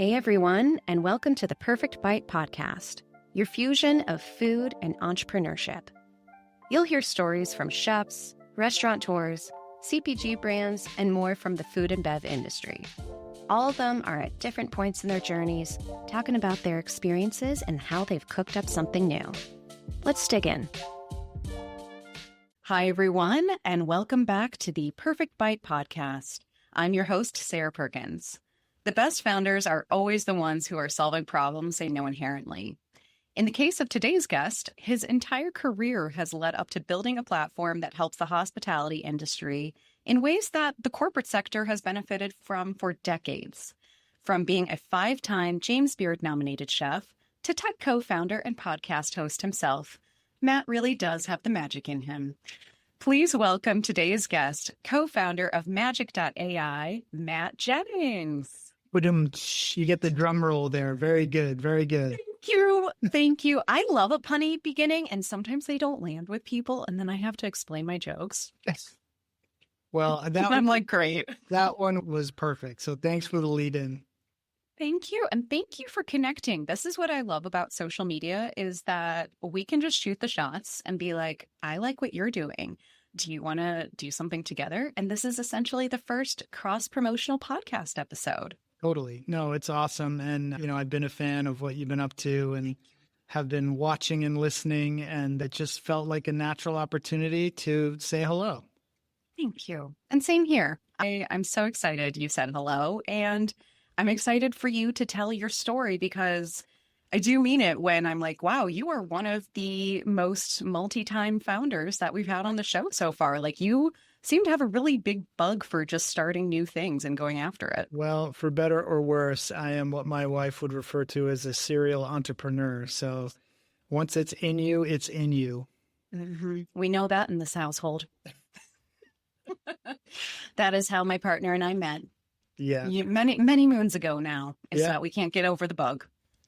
Hey everyone, and welcome to the Perfect Bite podcast, your fusion of food and entrepreneurship. You'll hear stories from chefs, restaurateurs, CPG brands, and more from the food and bev industry. All of them are at different points in their journeys, talking about their experiences and how they've cooked up something new. Let's dig in. Hi everyone, and welcome back to the Perfect Bite podcast. I'm your host, Sarah Perkins. The best founders are always the ones who are solving problems they know inherently. In the case of today's guest, his entire career has led up to building a platform that helps the hospitality industry in ways that the corporate sector has benefited from for decades. From being a 5-time James Beard-nominated chef to tech co-founder and podcast host himself, Matt really does have the magic in him. Please welcome today's guest, co-founder of MAJC.ai, Matt Jennings. You get the drum roll there. Very good. Very good. Thank you. I love a punny beginning, and sometimes they don't land with people, and then I have to explain my jokes. Yes. Well, I'm like, great. That one was perfect. So thanks for the lead in. Thank you. And thank you for connecting. This is what I love about social media is that we can just shoot the shots and be like, I like what you're doing. Do you want to do something together? And this is essentially the first cross-promotional podcast episode. Totally. No, it's awesome. And, I've been a fan of what you've been up to and have been watching and listening. And it just felt like a natural opportunity to say hello. Thank you. And same here. I'm so excited you said hello. And I'm excited for you to tell your story because I do mean it when I'm like, wow, you are one of the most multi-time founders that we've had on the show so far. Like you seem to have a really big bug for just starting new things and going after it. Well, for better or worse, I am what my wife would refer to as a serial entrepreneur. So once it's in you, it's in you. Mm-hmm. We know that in this household. That is how my partner and I met. Yeah. Many moons ago now. It's that we can't get over the bug.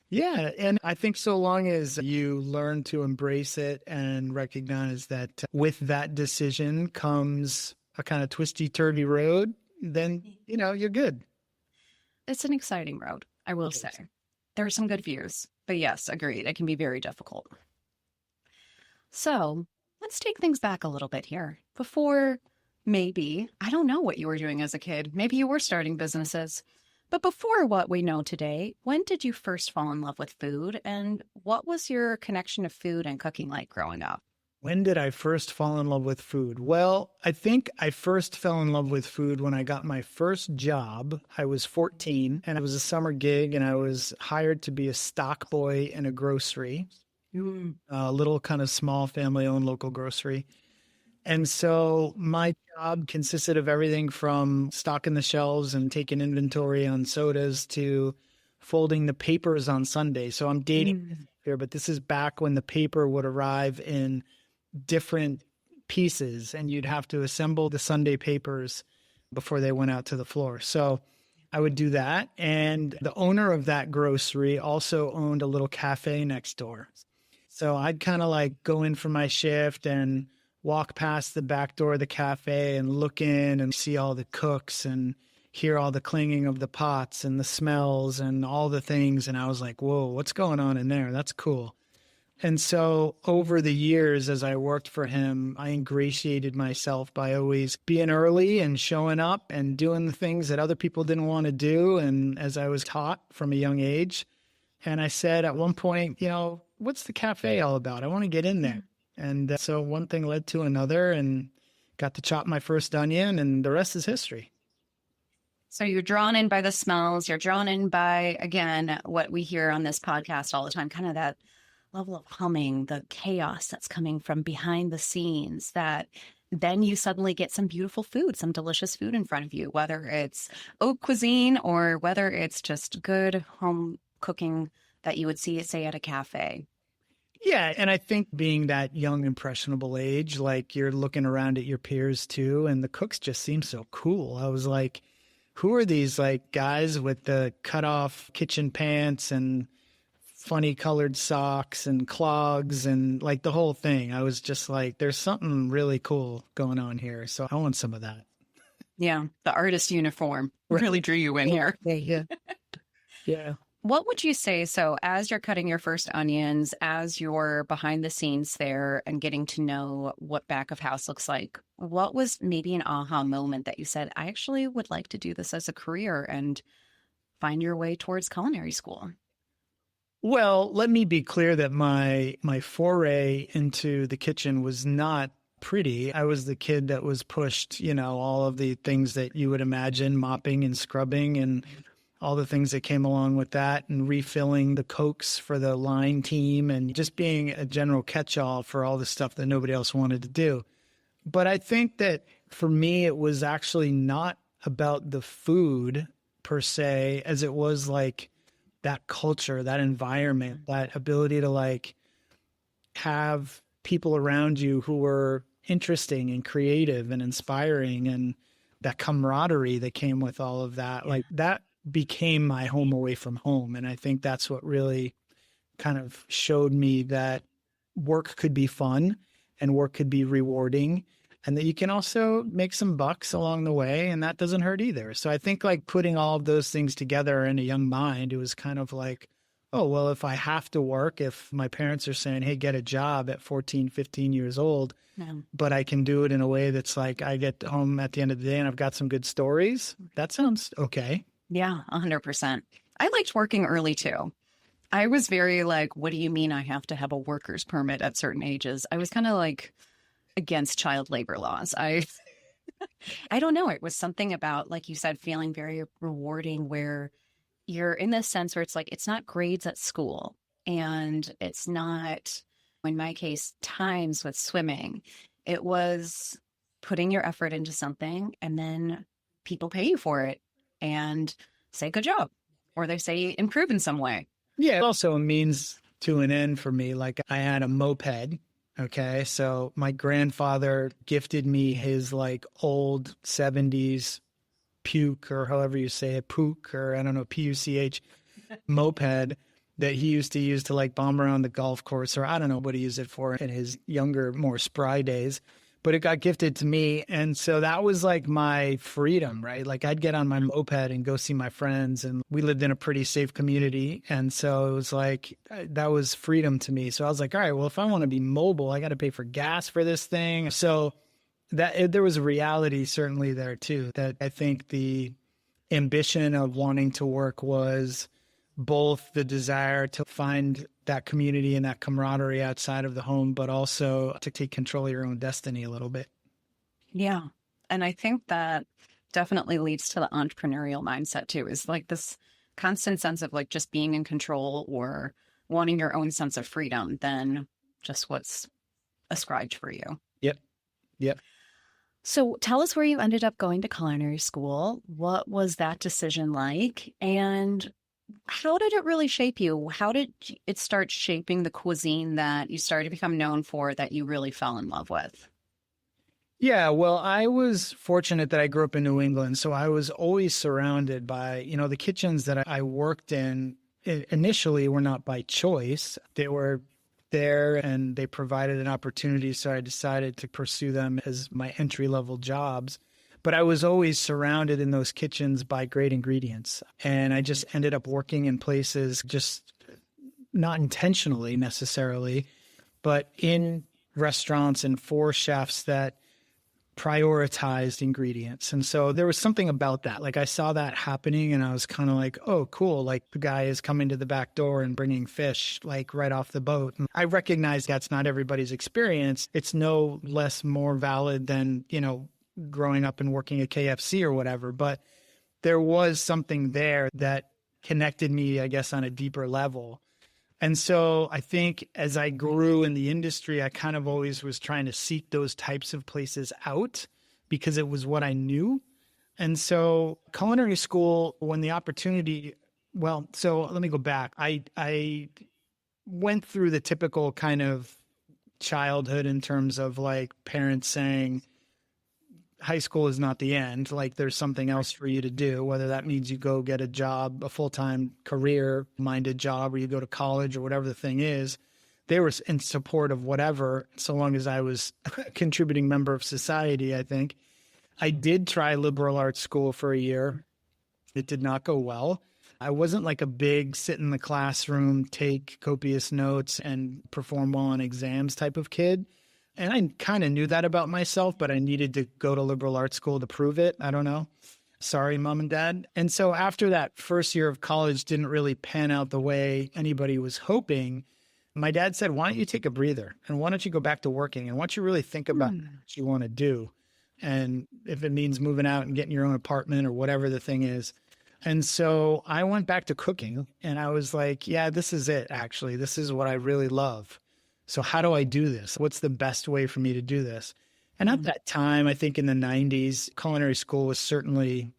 Yeah. And I think so long as you learn to embrace it and recognize that with that decision comes a kind of twisty-turvy road, then, you're good. It's an exciting road, I will say. There are some good views. But yes, agreed. It can be very difficult. So let's take things back a little bit here. Before maybe, I don't know what you were doing as a kid. Maybe you were starting businesses. But before what we know today, when did you first fall in love with food? And what was your connection to food and cooking like growing up? When did I first fall in love with food? Well, I think I first fell in love with food when I got my first job. I was 14 and it was a summer gig and I was hired to be a stock boy in a grocery, a little kind of small family-owned local grocery. And so my job consisted of everything from stocking the shelves and taking inventory on sodas to folding the papers on Sunday. So I'm dating here, but this is back when the paper would arrive in different pieces and you'd have to assemble the Sunday papers before they went out to the floor. So I would do that. And the owner of that grocery also owned a little cafe next door. So I'd kind of like go in for my shift and walk past the back door of the cafe and look in and see all the cooks and hear all the clanging of the pots and the smells and all the things. And I was like, whoa, what's going on in there? That's cool. And so over the years, as I worked for him, I ingratiated myself by always being early and showing up and doing the things that other people didn't want to do. And as I was taught from a young age, and I said at one point, what's the cafe all about? I want to get in there. And so one thing led to another and got to chop my first onion and the rest is history. So you're drawn in by the smells. You're drawn in by, again, what we hear on this podcast all the time, kind of that level of humming, the chaos that's coming from behind the scenes that then you suddenly get some beautiful food, some delicious food in front of you, whether it's haute cuisine or whether it's just good home cooking that you would see, say, at a cafe. Yeah. And I think being that young, impressionable age, like you're looking around at your peers too, and the cooks just seem so cool. I was like, who are these like guys with the cut off kitchen pants and funny colored socks and clogs and like the whole thing? I was just like, there's something really cool going on here. So I want some of that. Yeah. The artist uniform really drew you in here. Yeah. Yeah. What would you say? So, as you're cutting your first onions, as you're behind the scenes there and getting to know what back of house looks like, what was maybe an aha moment that you said, I actually would like to do this as a career and find your way towards culinary school? Well, let me be clear that my foray into the kitchen was not pretty. I was the kid that was pushed, all of the things that you would imagine, mopping and scrubbing and all the things that came along with that, and refilling the Cokes for the line team, and just being a general catch-all for all the stuff that nobody else wanted to do. But I think that for me, it was actually not about the food per se, as it was like that culture, that environment, that ability to like have people around you who were interesting and creative and inspiring, and that camaraderie that came with all of that. Like that became my home away from home. And I think that's what really kind of showed me that work could be fun and work could be rewarding, and that you can also make some bucks along the way, and that doesn't hurt either. So I think like putting all of those things together in a young mind, it was kind of like, oh, well, if I have to work, if my parents are saying, hey, get a job at 14, 15 years old, but I can do it in a way that's like I get home at the end of the day and I've got some good stories, that sounds okay. Yeah, 100%. I liked working early too. I was very like, what do you mean I have to have a worker's permit at certain ages? I was kind of like against child labor laws. I don't know. It was something about, like you said, feeling very rewarding where you're in this sense where it's like, it's not grades at school, and it's not, in my case, times with swimming. It was putting your effort into something and then people pay you for it and say good job, or they say improve in some way. Yeah, it also means to an end for me. Like I had a moped. Okay. So my grandfather gifted me his like old 70s puke, or however you say it, puke, or I don't know, PUCH moped that he used to use to like bomb around the golf course, or I don't know what he used it for in his younger, more spry days. But it got gifted to me. And so that was like my freedom, right? Like I'd get on my moped and go see my friends, and we lived in a pretty safe community. And so it was like, that was freedom to me. So I was like, all right, well, if I want to be mobile, I got to pay for gas for this thing. So there was a reality certainly there too, that I think the ambition of wanting to work was both the desire to find that community and that camaraderie outside of the home, but also to take control of your own destiny a little bit. Yeah. And I think that definitely leads to the entrepreneurial mindset too, is like this constant sense of like just being in control or wanting your own sense of freedom than just what's ascribed for you. Yep. Yep. So tell us where you ended up going to culinary school. What was that decision like? And how did it really shape you? How did it start shaping the cuisine that you started to become known for, that you really fell in love with? Yeah, well, I was fortunate that I grew up in New England. So I was always surrounded by, the kitchens that I worked in initially were not by choice. They were there and they provided an opportunity. So I decided to pursue them as my entry-level jobs. But I was always surrounded in those kitchens by great ingredients. And I just ended up working in places, just not intentionally necessarily, but in restaurants and for chefs that prioritized ingredients. And so there was something about that. Like I saw that happening and I was kind of like, oh, cool. Like the guy is coming to the back door and bringing fish like right off the boat. And I recognize that's not everybody's experience. It's no less more valid than, growing up and working at KFC or whatever. But there was something there that connected me, I guess, on a deeper level. And so I think as I grew in the industry, I kind of always was trying to seek those types of places out because it was what I knew. And so culinary school, when the opportunity, so let me go back. I went through the typical kind of childhood in terms of like parents saying, high school is not the end. Like there's something else for you to do, whether that means you go get a job, a full-time career-minded job, or you go to college or whatever the thing is. They were in support of whatever, so long as I was a contributing member of society, I think. I did try liberal arts school for a year. It did not go well. I wasn't like a big sit in the classroom, take copious notes and perform well on exams type of kid. And I kind of knew that about myself, but I needed to go to liberal arts school to prove it. I don't know. Sorry, mom and dad. And so after that first year of college didn't really pan out the way anybody was hoping, my dad said, why don't you take a breather? And why don't you go back to working? And why don't you really think about what you want to do? And if it means moving out and getting your own apartment or whatever the thing is. And so I went back to cooking and I was like, yeah, this is it, actually. This is what I really love. So how do I do this? What's the best way for me to do this? And at that time, I think in the 90s, culinary school was certainly,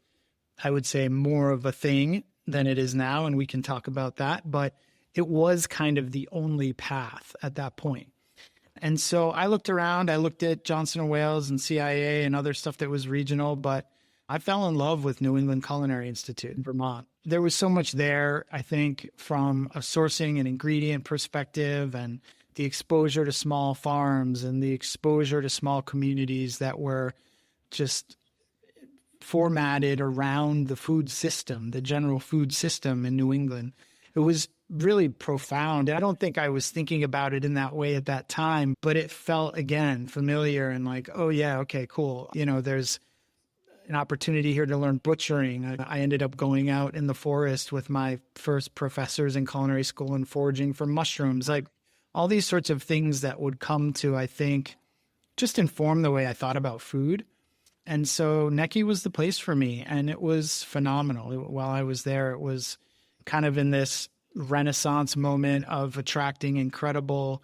I would say, more of a thing than it is now. And we can talk about that. But it was kind of the only path at that point. And so I looked around, I looked at Johnson & Wales and CIA and other stuff that was regional, but I fell in love with New England Culinary Institute in Vermont. There was so much there, I think, from a sourcing and ingredient perspective and the exposure to small farms and the exposure to small communities that were just formatted around the food system, the general food system in New England. It was really profound. I don't think I was thinking about it in that way at that time, but it felt, again, familiar and like, oh yeah, okay, cool. You know, there's an opportunity here to learn butchering. I ended up going out in the forest with my first professors in culinary school and foraging for mushrooms, like all these sorts of things that would come to, I think, just inform the way I thought about food. And so NECI was the place for me, and it was phenomenal. While I was there, it was kind of in this renaissance moment of attracting incredible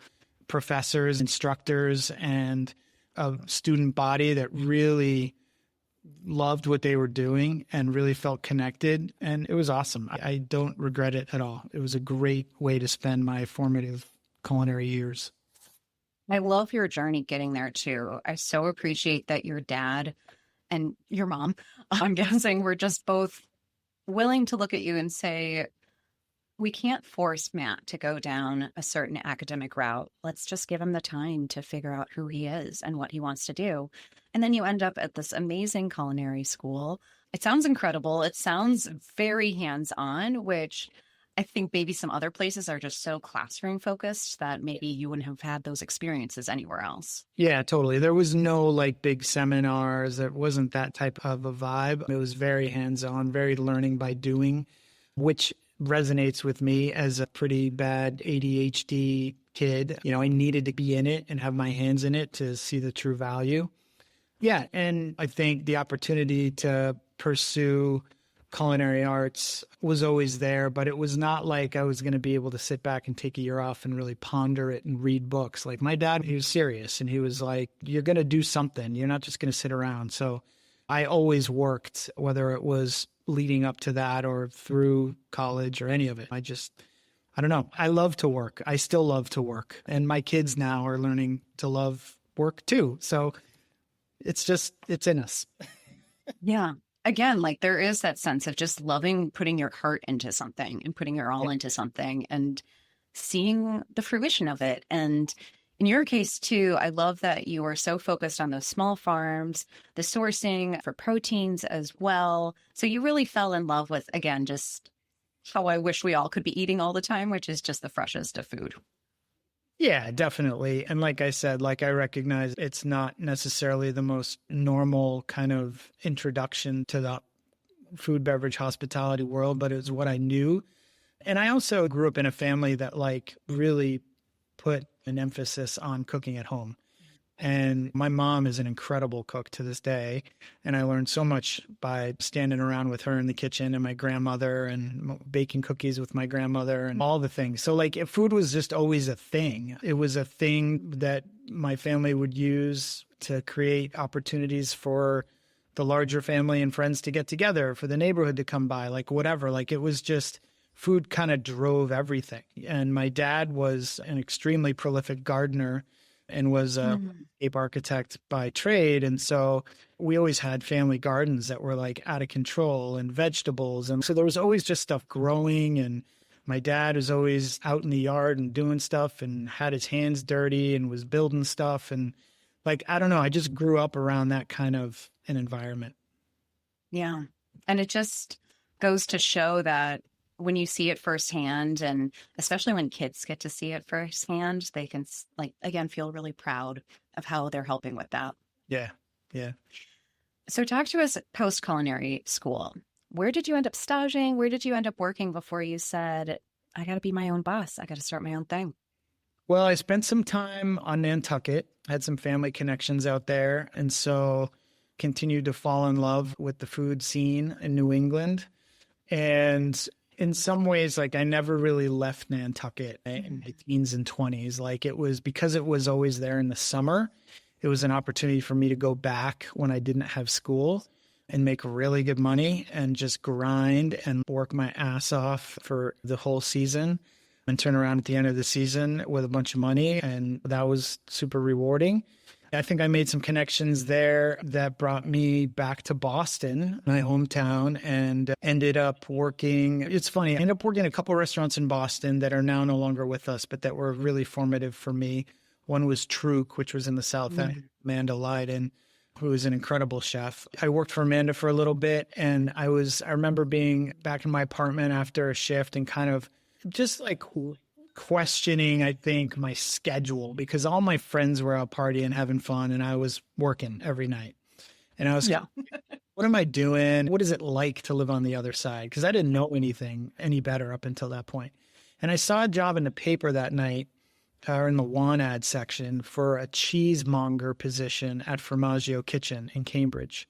professors, instructors, and a student body that really loved what they were doing and really felt connected. And it was awesome. I don't regret it at all. It was a great way to spend my formative culinary years. I love your journey getting there too. I so appreciate that your dad and your mom, I'm guessing, were just both willing to look at you and say, we can't force Matt to go down a certain academic route. Let's just give him the time to figure out who he is and what he wants to do. And then you end up at this amazing culinary school. It sounds incredible. It sounds very hands-on, which I think maybe some other places are just so classroom focused that maybe you wouldn't have had those experiences anywhere else. Yeah, totally. There was no like big seminars. It wasn't that type of a vibe. It was very hands-on, very learning by doing, which resonates with me as a pretty bad ADHD kid. You know, I needed to be in it and have my hands in it to see the true value. Yeah, and I think the opportunity to pursue culinary arts was always there, but it was not like I was going to be able to sit back and take a year off and really ponder it and read books. Like my dad, he was serious and he was like, you're going to do something. You're not just going to sit around. So I always worked, whether it was leading up to that or through college or any of it. I don't know. I love to work. I still love to work. And my kids now are learning to love work too. So it's in us. Yeah. Again, like there is that sense of just loving putting your heart into something and putting your all into something and seeing the fruition of it. And in your case too, I love that you are so focused on those small farms, the sourcing for proteins as well. So you really fell in love with, again, just how I wish we all could be eating all the time, which is just the freshest of food. Yeah, definitely. And like I said, like I recognize it's not necessarily the most normal kind of introduction to the food, beverage, hospitality world, but it was what I knew. And I also grew up in a family that like really put an emphasis on cooking at home. And my mom is an incredible cook to this day. And I learned so much by standing around with her in the kitchen and my grandmother and baking cookies with my grandmother and all the things. So like food was just always a thing. It was a thing that my family would use to create opportunities for the larger family and friends to get together, for the neighborhood to come by, like whatever. Like it was just food kind of drove everything. And my dad was an extremely prolific gardener and was a landscape architect by trade. And so we always had family gardens that were like out of control and vegetables. And so there was always just stuff growing. And my dad was always out in the yard and doing stuff and had his hands dirty and was building stuff. And like, I don't know, I just grew up around that kind of an environment. Yeah. And it just goes to show that when you see it firsthand, and especially when kids get to see it firsthand, they can again, feel really proud of how they're helping with that. Yeah. Yeah. So talk to us post culinary school. Where did you end up staging? Where did you end up working before you said, I got to be my own boss. I got to start my own thing? Well, I spent some time on Nantucket, had some family connections out there. And so continued to fall in love with the food scene in New England. And in some ways, like I never really left Nantucket in my teens and 20s. Like it was because it was always there in the summer. It was an opportunity for me to go back when I didn't have school and make really good money and just grind and work my ass off for the whole season and turn around at the end of the season with a bunch of money. And that was super rewarding. I think I made some connections there that brought me back to Boston, my hometown, and ended up working. It's funny. I ended up working at a couple of restaurants in Boston that are now no longer with us, but that were really formative for me. One was Truk, which was in the South End, Amanda Leiden, who is an incredible chef. I worked for Amanda for a little bit, and I remember being back in my apartment after a shift and kind of just like questioning, I think, my schedule, because all my friends were out partying, having fun, and I was working every night. And I was, what am I doing? What is it like to live on the other side? Because I didn't know anything any better up until that point. And I saw a job in the paper that night, or in the want ad section, for a cheesemonger position at Formaggio Kitchen in Cambridge.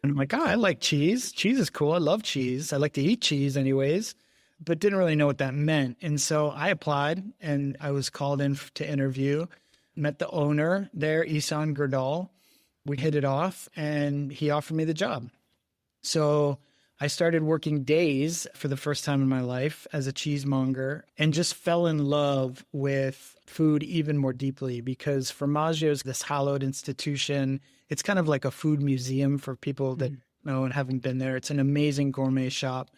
And I'm like, I like cheese. Cheese is cool. I love cheese. I like to eat cheese anyways, but didn't really know what that meant. And so I applied, and I was called in to interview, met the owner there, Isan Gerdal. We hit it off, and he offered me the job. So I started working days for the first time in my life as a cheesemonger, and just fell in love with food even more deeply, because Formaggio is this hallowed institution. It's kind of like a food museum for people that know and haven't been there. It's an amazing gourmet shop.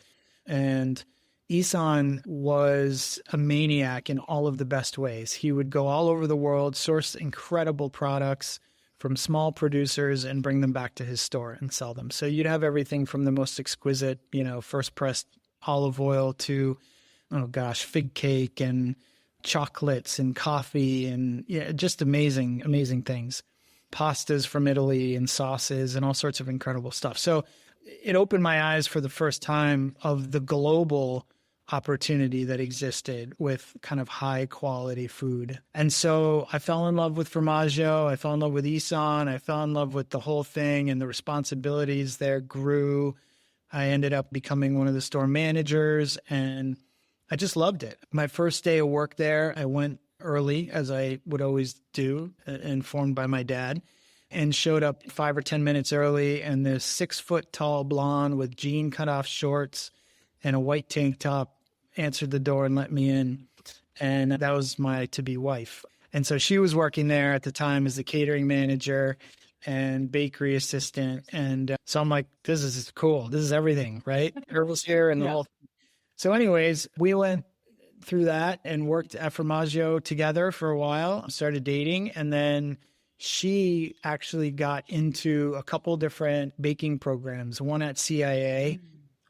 And Isan was a maniac in all of the best ways. He would go all over the world, source incredible products from small producers, and bring them back to his store and sell them. So you'd have everything from the most exquisite, first pressed olive oil to, fig cake and chocolates and coffee and just amazing, amazing things. Pastas from Italy and sauces and all sorts of incredible stuff. So it opened my eyes for the first time of the global opportunity that existed with kind of high quality food. And so I fell in love with Formaggio. I fell in love with Isan. I fell in love with the whole thing, and the responsibilities there grew. I ended up becoming one of the store managers, and I just loved it. My first day of work there, I went early, as I would always do, informed by my dad, and showed up 5 or 10 minutes early. And this 6-foot tall blonde with jean cutoff shorts and a white tank top answered the door and let me in. And that was my to-be wife. And so she was working there at the time as the catering manager and bakery assistant. And so I'm like, this is cool. This is everything, right? Herbal's here and the whole thing. So anyways, we went through that and worked at Formaggio together for a while, started dating. And then she actually got into a couple different baking programs, one at CIA,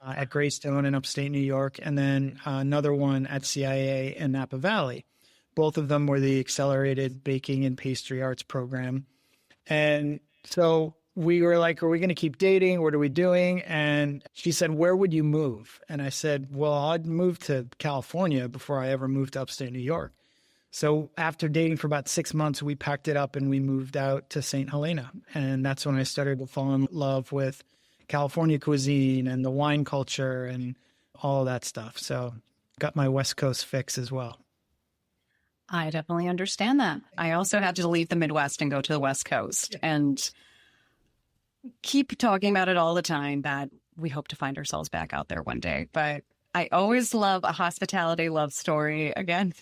at Greystone in upstate New York, and then another one at CIA in Napa Valley. Both of them were the Accelerated Baking and Pastry Arts program. And so we were like, are we going to keep dating? What are we doing? And she said, where would you move? And I said, well, I'd move to California before I ever moved to upstate New York. So after dating for about 6 months, we packed it up and we moved out to St. Helena. And that's when I started to fall in love with California cuisine and the wine culture and all of that stuff. So got my West Coast fix as well. I definitely understand that. I also had to leave the Midwest and go to the West Coast and keep talking about it all the time, that we hope to find ourselves back out there one day. But I always love a hospitality love story again.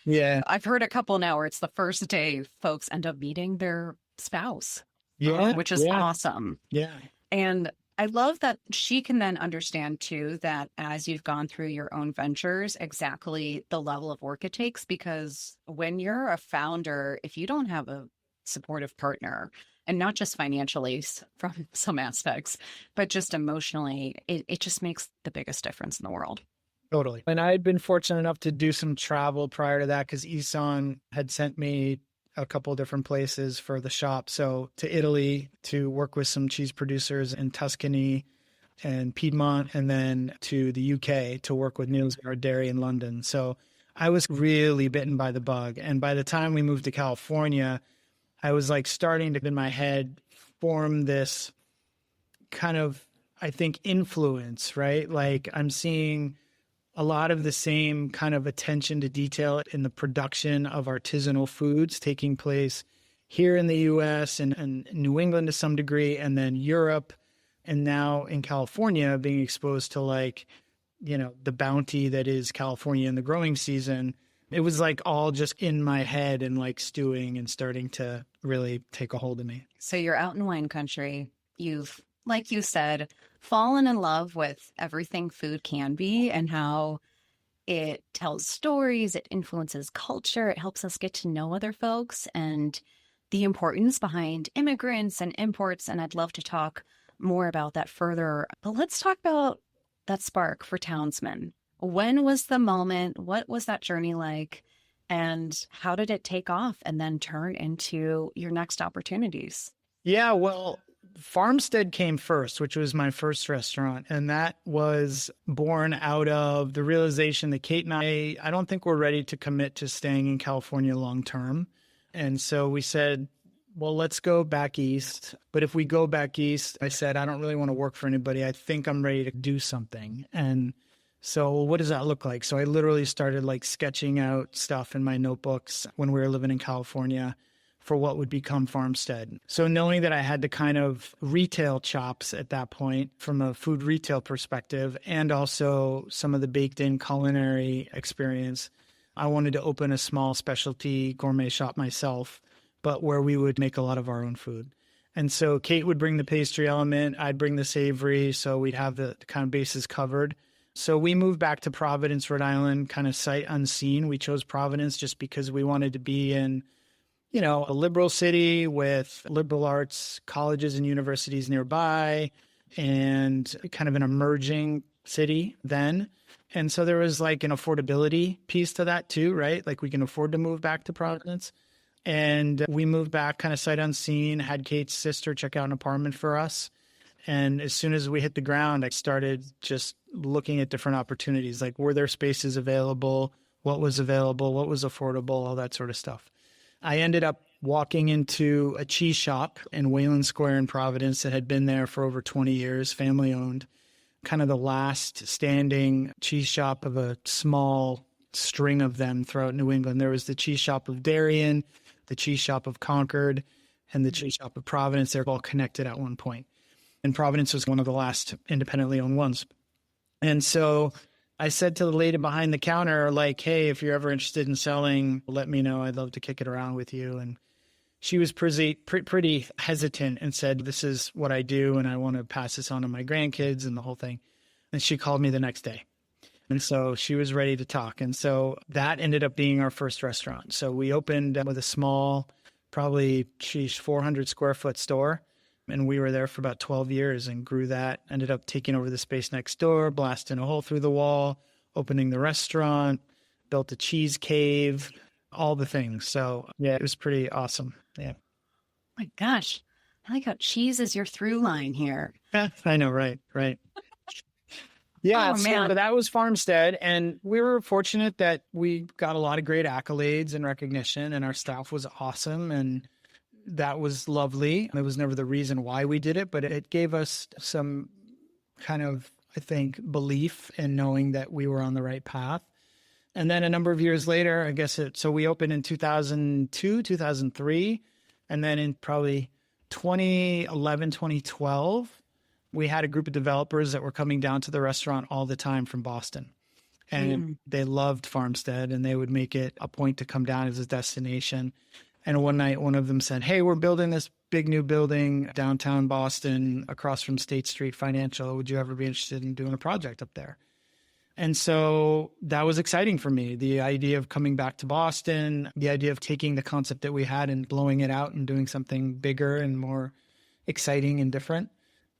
Yeah. I've heard a couple now where it's the first day folks end up meeting their spouse, which is awesome. Yeah. And I love that she can then understand too, that as you've gone through your own ventures, exactly the level of work it takes, because when you're a founder, if you don't have a supportive partner, and not just financially from some aspects, but just emotionally, it just makes the biggest difference in the world. Totally. And I had been fortunate enough to do some travel prior to that because Isan had sent me a couple of different places for the shop. So to Italy to work with some cheese producers in Tuscany and Piedmont, and then to the UK to work with Niels Gaard Dairy in London. So I was really bitten by the bug. And by the time we moved to California, I was like starting to, in my head, form this kind of, I think, influence, right? Like I'm seeing a lot of the same kind of attention to detail in the production of artisanal foods taking place here in the US and New England to some degree, and then Europe, and now in California being exposed to like, the bounty that is California in the growing season. It was like all just in my head and like stewing and starting to really take a hold of me. So you're out in wine country. You've, like you said, fallen in love with everything food can be and how it tells stories, it influences culture, it helps us get to know other folks and the importance behind immigrants and imports. And I'd love to talk more about that further. But let's talk about that spark for Townsman. When was the moment? What was that journey like? And how did it take off and then turn into your next opportunities? Yeah, well, Farmstead came first, which was my first restaurant. And that was born out of the realization that Kate and I don't think we're ready to commit to staying in California long term. And so we said, well, let's go back east. But if we go back east, I said, I don't really want to work for anybody. I think I'm ready to do something. And so what does that look like? So I literally started like sketching out stuff in my notebooks when we were living in California for what would become Farmstead. So knowing that I had the kind of retail chops at that point from a food retail perspective and also some of the baked in culinary experience, I wanted to open a small specialty gourmet shop myself, but where we would make a lot of our own food. And so Kate would bring the pastry element, I'd bring the savory, so we'd have the kind of bases covered. So we moved back to Providence, Rhode Island, kind of sight unseen. We chose Providence just because we wanted to be in, a liberal city with liberal arts colleges and universities nearby and kind of an emerging city then. And so there was like an affordability piece to that too, right? Like we can afford to move back to Providence. And we moved back kind of sight unseen, had Kate's sister check out an apartment for us. And as soon as we hit the ground, I started just looking at different opportunities, like were there spaces available, what was available, what was affordable, all that sort of stuff. I ended up walking into a cheese shop in Wayland Square in Providence that had been there for over 20 years, family owned, kind of the last standing cheese shop of a small string of them throughout New England. There was the cheese shop of Darien, the cheese shop of Concord, and the cheese shop of Providence. They're all connected at one point. And Providence was one of the last independently owned ones. And so I said to the lady behind the counter, like, hey, if you're ever interested in selling, let me know. I'd love to kick it around with you. And she was pretty hesitant and said, this is what I do, and I want to pass this on to my grandkids and the whole thing. And she called me the next day. And so she was ready to talk. And so that ended up being our first restaurant. So we opened with a small, probably 400 square foot store. And we were there for about 12 years and grew that, ended up taking over the space next door, blasting a hole through the wall, opening the restaurant, built a cheese cave, all the things. So yeah, it was pretty awesome. Yeah. Oh my gosh. I like how cheese is your through line here. I know. Right. Yeah. Oh, man. So that was Farmstead. And we were fortunate that we got a lot of great accolades and recognition, and our staff was awesome. And that was lovely. It was never the reason why we did it, but it gave us some kind of, I think, belief in knowing that we were on the right path. And then a number of years later, so we opened in 2002, 2003. And then in probably 2011, 2012, we had a group of developers that were coming down to the restaurant all the time from Boston. And they loved Farmstead, and they would make it a point to come down as a destination. And one night, one of them said, hey, we're building this big new building downtown Boston across from State Street Financial. Would you ever be interested in doing a project up there? And so that was exciting for me. The idea of coming back to Boston, the idea of taking the concept that we had and blowing it out and doing something bigger and more exciting and different.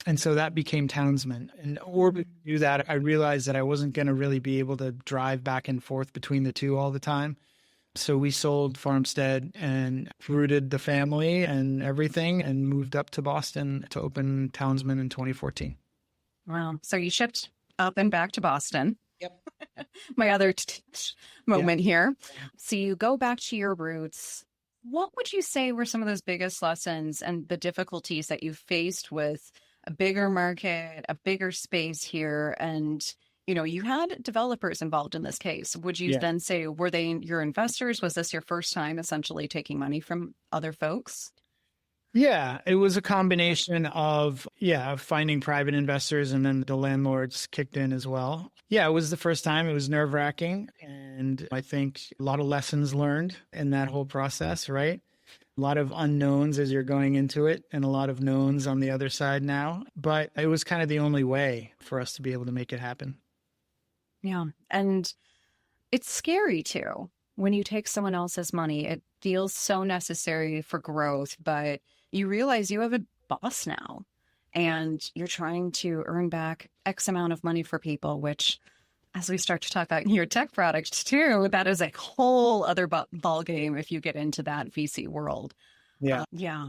And so that became Townsman. And in order to do that, I realized that I wasn't going to really be able to drive back and forth between the two all the time. So we sold Farmstead and rooted the family and everything and moved up to Boston to open Townsman in 2014. Wow. So you shipped up and back to Boston. Yep. My other moment here. So you go back to your roots. What would you say were some of those biggest lessons and the difficulties that you faced with a bigger market, a bigger space here? And, you know, you had developers involved in this case. Would you then say, were they your investors? Was this your first time essentially taking money from other folks? Yeah, it was a combination of, finding private investors, and then the landlords kicked in as well. Yeah, it was the first time. It was nerve-wracking. And I think a lot of lessons learned in that whole process, right? A lot of unknowns as you're going into it and a lot of knowns on the other side now. But it was kind of the only way for us to be able to make it happen. Yeah. And it's scary too. When you take someone else's money, it feels so necessary for growth, but you realize you have a boss now and you're trying to earn back X amount of money for people, which as we start to talk about your tech products too, that is a whole other ball game if you get into that VC world. Yeah.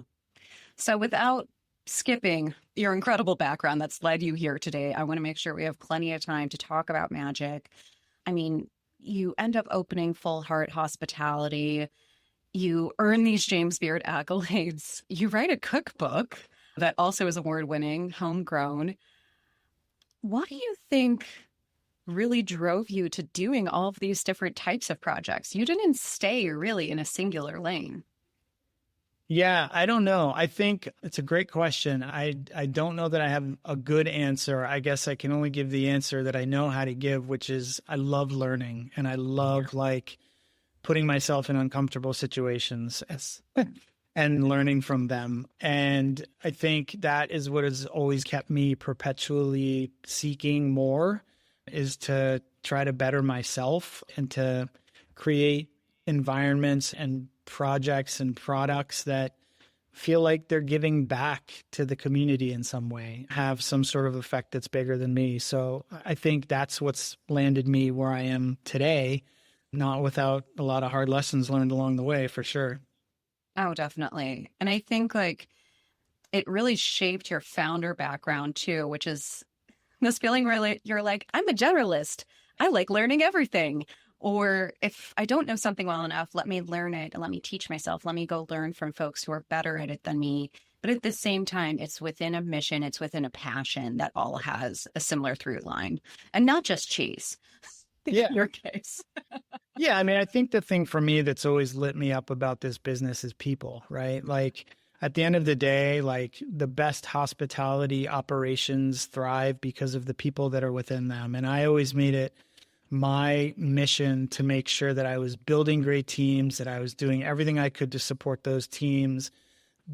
So without skipping your incredible background that's led you here today, I want to make sure we have plenty of time to talk about MAJC. I mean, you end up opening Full Heart Hospitality. You earn these James Beard accolades. You write a cookbook that also is award-winning, homegrown. What do you think really drove you to doing all of these different types of projects? You didn't stay really in a singular lane. Yeah, I don't know. I think it's a great question. I don't know that I have a good answer. I guess I can only give the answer that I know how to give, which is I love learning and I love like putting myself in uncomfortable situations and learning from them. And I think that is what has always kept me perpetually seeking more, is to try to better myself and to create environments and projects and products that feel like they're giving back to the community in some way, have some sort of effect that's bigger than me. So I think that's what's landed me where I am today, not without a lot of hard lessons learned along the way, for sure. Oh, definitely. And I think like it really shaped your founder background too, which is this feeling where you're like, I'm a generalist. I like learning everything. Or if I don't know something well enough, let me learn it and let me teach myself. Let me go learn from folks who are better at it than me. But at the same time, it's within a mission. It's within a passion that all has a similar through line, and not just cheese. Yeah. In your case. Yeah. I mean, I think the thing for me that's always lit me up about this business is people, right? Like at the end of the day, like the best hospitality operations thrive because of the people that are within them. And I always made it my mission to make sure that I was building great teams, that I was doing everything I could to support those teams,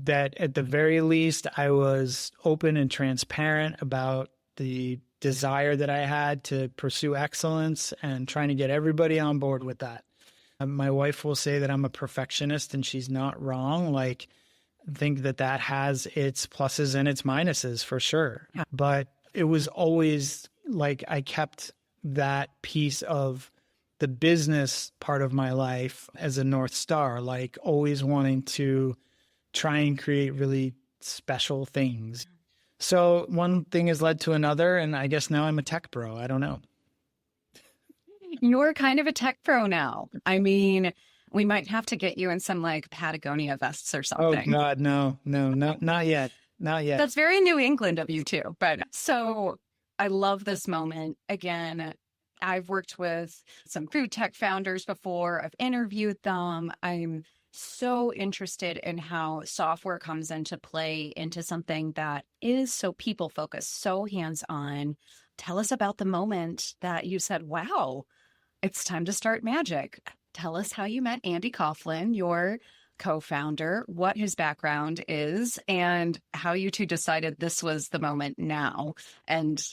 that at the very least I was open and transparent about the desire that I had to pursue excellence and trying to get everybody on board with that. My wife will say that I'm a perfectionist, and she's not wrong. Like, I think that that has its pluses and its minuses for sure. Yeah. But it was always like I kept that piece of the business part of my life as a North Star, like always wanting to try and create really special things. So one thing has led to another, and I guess now I'm a tech bro. I don't know. You're kind of a tech pro now. I mean, we might have to get you in some like Patagonia vests or something. Oh God, no, not yet. Not yet. That's very New England of you too. But so I love this moment. Again, I've worked with some food tech founders before. I've interviewed them. I'm so interested in how software comes into play into something that is so people focused, so hands-on. Tell us about the moment that you said, wow, it's time to start MAJC. Tell us how you met Andy Coughlin, your co-founder, what his background is, and how you two decided this was the moment now. And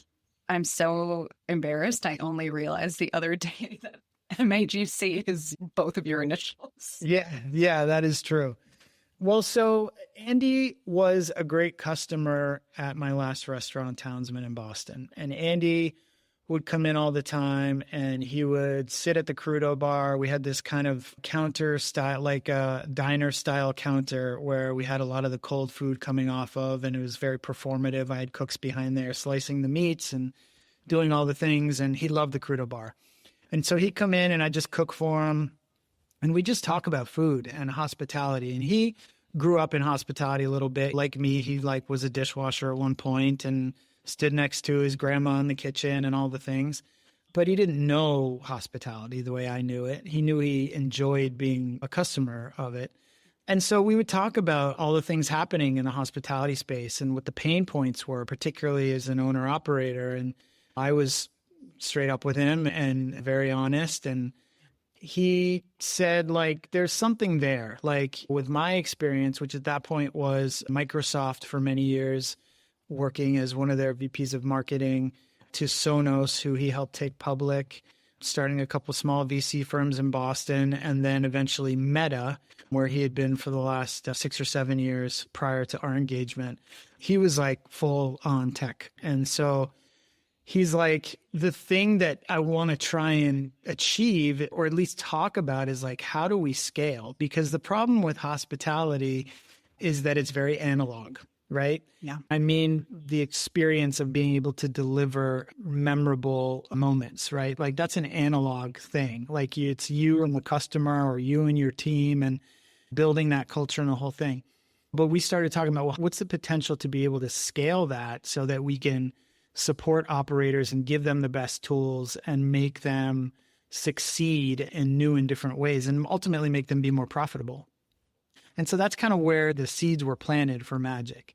I'm so embarrassed. I only realized the other day that MAJC is both of your initials. Yeah, that is true. Well, so Andy was a great customer at my last restaurant, Townsman in Boston. And Andy would come in all the time and he would sit at the Crudo bar. We had this kind of counter style, like a diner style counter where we had a lot of the cold food coming off of, and it was very performative. I had cooks behind there slicing the meats and doing all the things, and he loved the Crudo bar. And so he'd come in and I'd just cook for him. And we just talk about food and hospitality. And he grew up in hospitality a little bit. Like me, he was a dishwasher at one point and stood next to his grandma in the kitchen and all the things. But he didn't know hospitality the way I knew it. He knew he enjoyed being a customer of it. And so we would talk about all the things happening in the hospitality space and what the pain points were, particularly as an owner-operator. And I was straight up with him and very honest. And he said, there's something there. With my experience, which at that point was Microsoft for many years, working as one of their VPs of marketing, to Sonos, who he helped take public, starting a couple small VC firms in Boston, and then eventually Meta, where he had been for the last 6 or 7 years prior to our engagement. He was full on tech. And so he's like, the thing that I want to try and achieve, or at least talk about, is how do we scale? Because the problem with hospitality is that it's very analog, right? Yeah. I mean, the experience of being able to deliver memorable moments, right? That's an analog thing. It's you and the customer, or you and your team, and building that culture and the whole thing. But we started talking about, what's the potential to be able to scale that so that we can support operators and give them the best tools and make them succeed in new and different ways, and ultimately make them be more profitable. And so that's kind of where the seeds were planted for MAJC.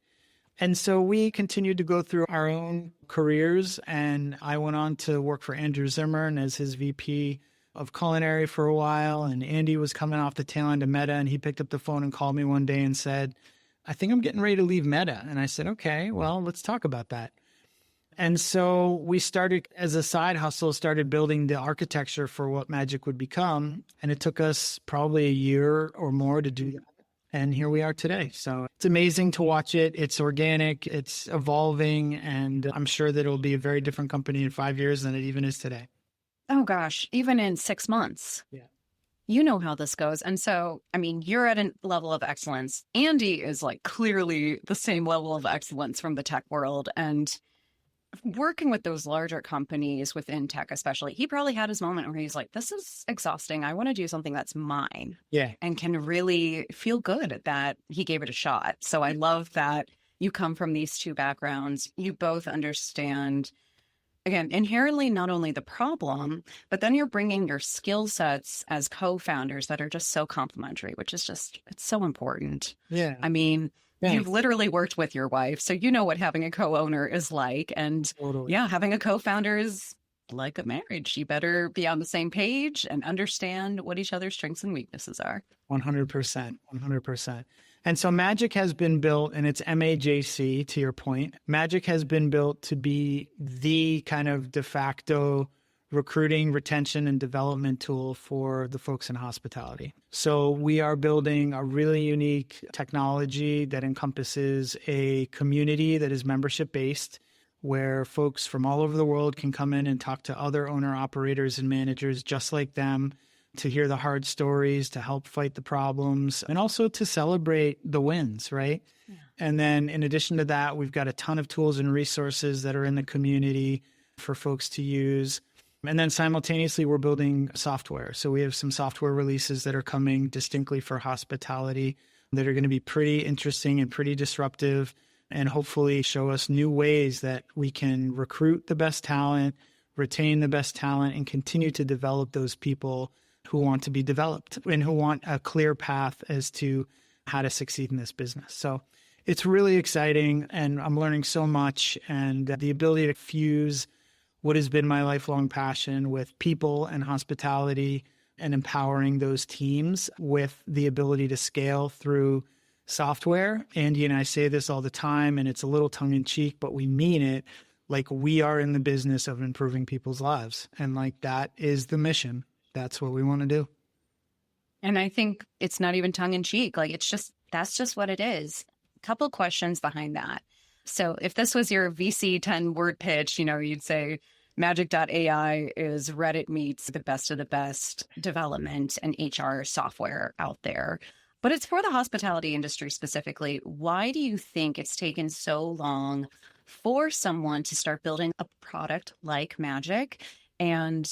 And so we continued to go through our own careers, and I went on to work for Andrew Zimmern as his VP of culinary for a while. And Andy was coming off the tail end of Meta, and he picked up the phone and called me one day and said, I think I'm getting ready to leave Meta. And I said, okay, well, let's talk about that. And so we started, as a side hustle, started building the architecture for what MAJC would become. And it took us probably a year or more to do that. And here we are today. So it's amazing to watch it. It's organic, it's evolving, and I'm sure that it'll be a very different company in 5 years than it even is today. Oh gosh, even in 6 months. Yeah. You know how this goes. And so, I mean, you're at a level of excellence. Andy is clearly the same level of excellence from the tech world. And working with those larger companies within tech, especially, he probably had his moment where he's like, this is exhausting. I want to do something that's mine. Yeah. And can really feel good that he gave it a shot. So I love that you come from these two backgrounds. You both understand, again, inherently not only the problem, but then you're bringing your skill sets as co-founders that are just so complementary, which is just, it's so important. Yeah. I mean, Thanks. You've literally worked with your wife, so you know what having a co-owner is like. And Totally. yeah, having a co-founder is like a marriage. You better be on the same page and understand what each other's strengths and weaknesses are. 100%. 100%. And so MAJC has been built, and it's MAJC, to your point. MAJC has been built to be the kind of de facto recruiting, retention, and development tool for the folks in hospitality. So we are building a really unique technology that encompasses a community that is membership-based, where folks from all over the world can come in and talk to other owner-operators and managers just like them, to hear the hard stories, to help fight the problems, and also to celebrate the wins, right? Yeah. And then in addition to that, we've got a ton of tools and resources that are in the community for folks to use. And then simultaneously, we're building software. So we have some software releases that are coming distinctly for hospitality that are going to be pretty interesting and pretty disruptive, and hopefully show us new ways that we can recruit the best talent, retain the best talent, and continue to develop those people who want to be developed and who want a clear path as to how to succeed in this business. So it's really exciting, and I'm learning so much, and the ability to fuse what has been my lifelong passion with people and hospitality and empowering those teams with the ability to scale through software. Andy and I say this all the time, and it's a little tongue in cheek, but we mean it. We are in the business of improving people's lives. And that is the mission. That's what we want to do. And I think it's not even tongue in cheek. It's just That's just what it is. Couple questions behind that. So if this was your VC 10 word pitch, you'd say MAJC.ai is Reddit meets the best of the best development and HR software out there. But it's for the hospitality industry specifically. Why do you think it's taken so long for someone to start building a product like MAJC? And,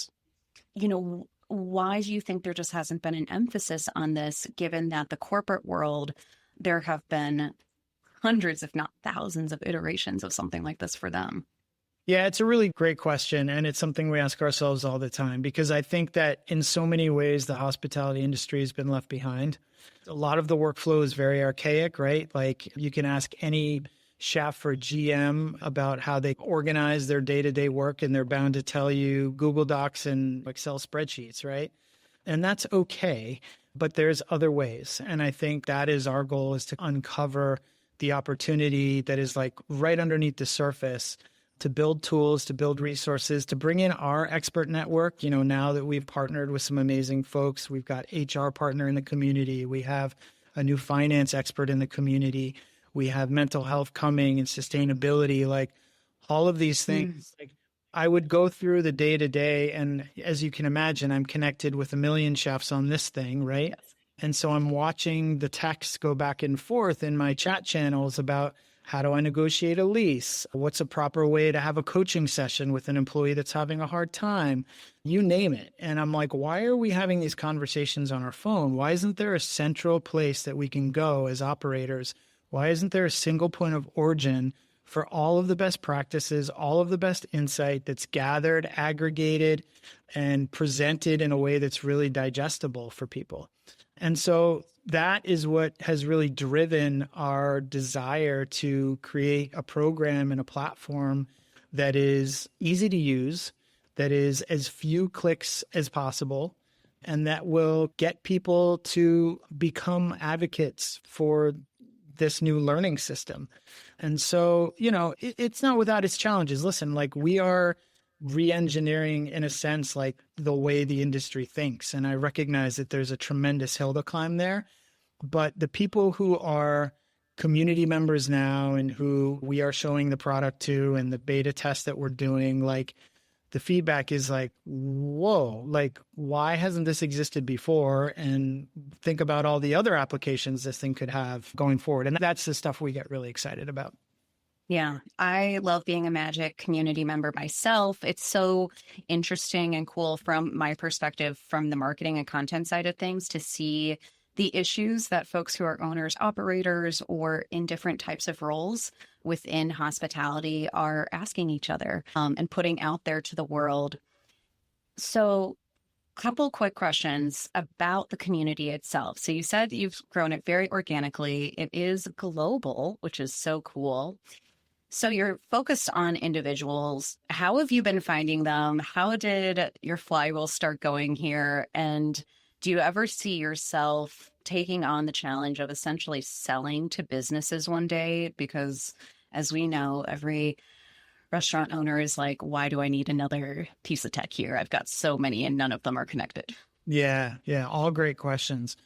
why do you think there just hasn't been an emphasis on this, given that the corporate world, there have been hundreds, if not thousands of iterations of something like this for them? Yeah, it's a really great question. And it's something we ask ourselves all the time, because I think that in so many ways, the hospitality industry has been left behind. A lot of the workflow is very archaic, right? Like you can ask any chef or GM about how they organize their day-to-day work, and they're bound to tell you Google Docs and Excel spreadsheets, right? And that's okay, but there's other ways. And I think that is our goal, is to uncover the opportunity that is like right underneath the surface, to build tools, to build resources, to bring in our expert network. Now that we've partnered with some amazing folks, we've got HR partner in the community. We have a new finance expert in the community. We have mental health coming and sustainability, like all of these things. Like I would go through the day to day. And as you can imagine, I'm connected with a million chefs on this thing, right? Yes. And so I'm watching the texts go back and forth in my chat channels about, how do I negotiate a lease? What's a proper way to have a coaching session with an employee that's having a hard time? You name it. And I'm like, why are we having these conversations on our phone? Why isn't there a central place that we can go as operators? Why isn't there a single point of origin for all of the best practices, all of the best insight that's gathered, aggregated, and presented in a way that's really digestible for people? And so that is what has really driven our desire to create a program and a platform that is easy to use, that is as few clicks as possible, and that will get people to become advocates for this new learning system. And so, it's not without its challenges. Listen, like we are re-engineering, in a sense, like the way the industry thinks. And I recognize that there's a tremendous hill to climb there. But the people who are community members now and who we are showing the product to, and the beta test that we're doing, like the feedback is like, whoa, like why hasn't this existed before? And think about all the other applications this thing could have going forward. And that's the stuff we get really excited about. Yeah, I love being a MAJC community member myself. It's so interesting and cool from my perspective, from the marketing and content side of things, to see the issues that folks who are owners, operators, or in different types of roles within hospitality are asking each other and putting out there to the world. So couple quick questions about the community itself. So you said you've grown it very organically. It is global, which is so cool. So you're focused on individuals. How have you been finding them? How did your flywheel start going here? And do you ever see yourself taking on the challenge of essentially selling to businesses one day? Because as we know, every restaurant owner is like, why do I need another piece of tech here? I've got so many and none of them are connected. Yeah. All great questions.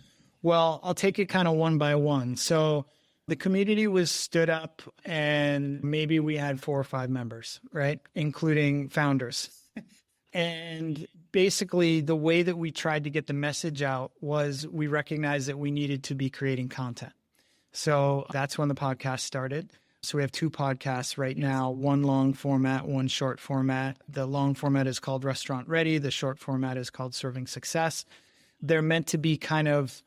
Well, I'll take it kind of one by one. So the community was stood up and maybe we had 4 or 5 members, right? Including founders. And basically the way that we tried to get the message out was we recognized that we needed to be creating content. So that's when the podcast started. So we have 2 podcasts right now, one long format, one short format. The long format is called Restaurant Ready. The short format is called Serving Success. They're meant to be kind of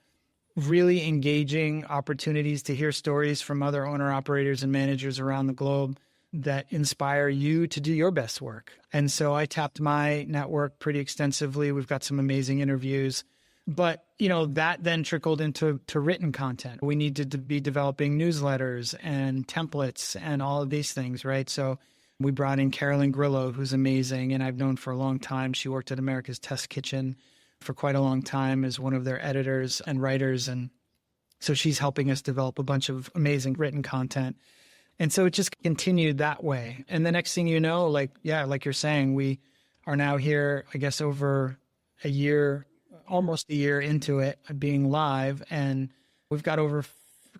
really engaging opportunities to hear stories from other owner operators and managers around the globe that inspire you to do your best work. And so I tapped my network pretty extensively. We've got some amazing interviews. But, that then trickled into written content. We needed to be developing newsletters and templates and all of these things, right? So we brought in Carolyn Grillo, who's amazing, and I've known for a long time. She worked at America's Test Kitchen for quite a long time as one of their editors and writers. And so she's helping us develop a bunch of amazing written content. And so it just continued that way. And the next thing you know, like you're saying, we are now here, I guess, over a year, almost a year into it being live. And we've got over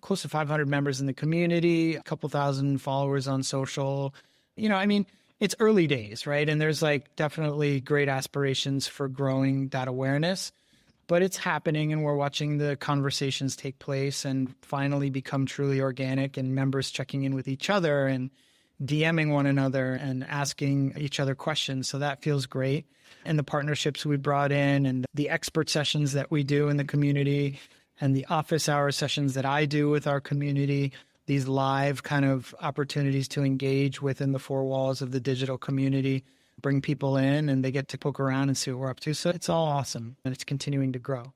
close to 500 members in the community, a couple thousand followers on social. It's early days, right? And there's like definitely great aspirations for growing that awareness, but it's happening, and we're watching the conversations take place and finally become truly organic, and members checking in with each other and DMing one another and asking each other questions. So that feels great. And the partnerships we brought in and the expert sessions that we do in the community and the office hour sessions that I do with our community, these live kind of opportunities to engage within the four walls of the digital community, bring people in and they get to poke around and see what we're up to. So it's all awesome, and it's continuing to grow.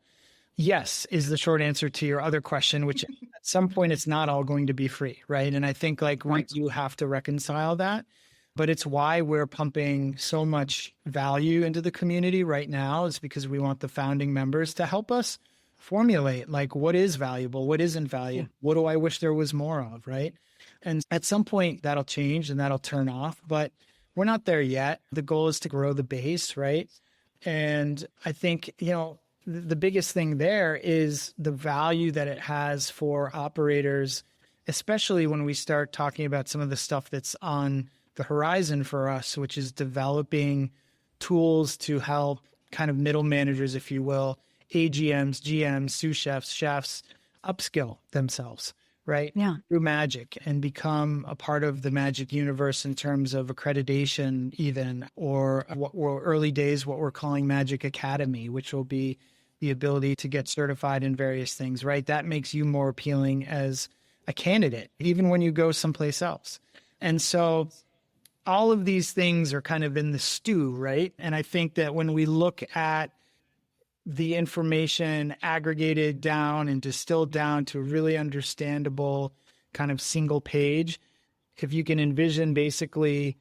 Yes, is the short answer to your other question, which at some point it's not all going to be free, right? And I think like you have to reconcile that, but it's why we're pumping so much value into the community right now, is because we want the founding members to help us formulate like what is valuable, what isn't valuable, what do I wish there was more of, right? And at some point that'll change and that'll turn off, but we're not there yet. The goal is to grow the base, right? And I think, the biggest thing there is the value that it has for operators, especially when we start talking about some of the stuff that's on the horizon for us, which is developing tools to help kind of middle managers, if you will, AGMs, GMs, sous chefs, chefs, upskill themselves, right? Yeah. Through MAJC and become a part of the MAJC universe in terms of accreditation even, or what we're calling MAJC Academy, which will be the ability to get certified in various things, right? That makes you more appealing as a candidate, even when you go someplace else. And so all of these things are kind of in the stew, right? And I think that when we look at the information aggregated down and distilled down to a really understandable kind of single page, if you can envision basically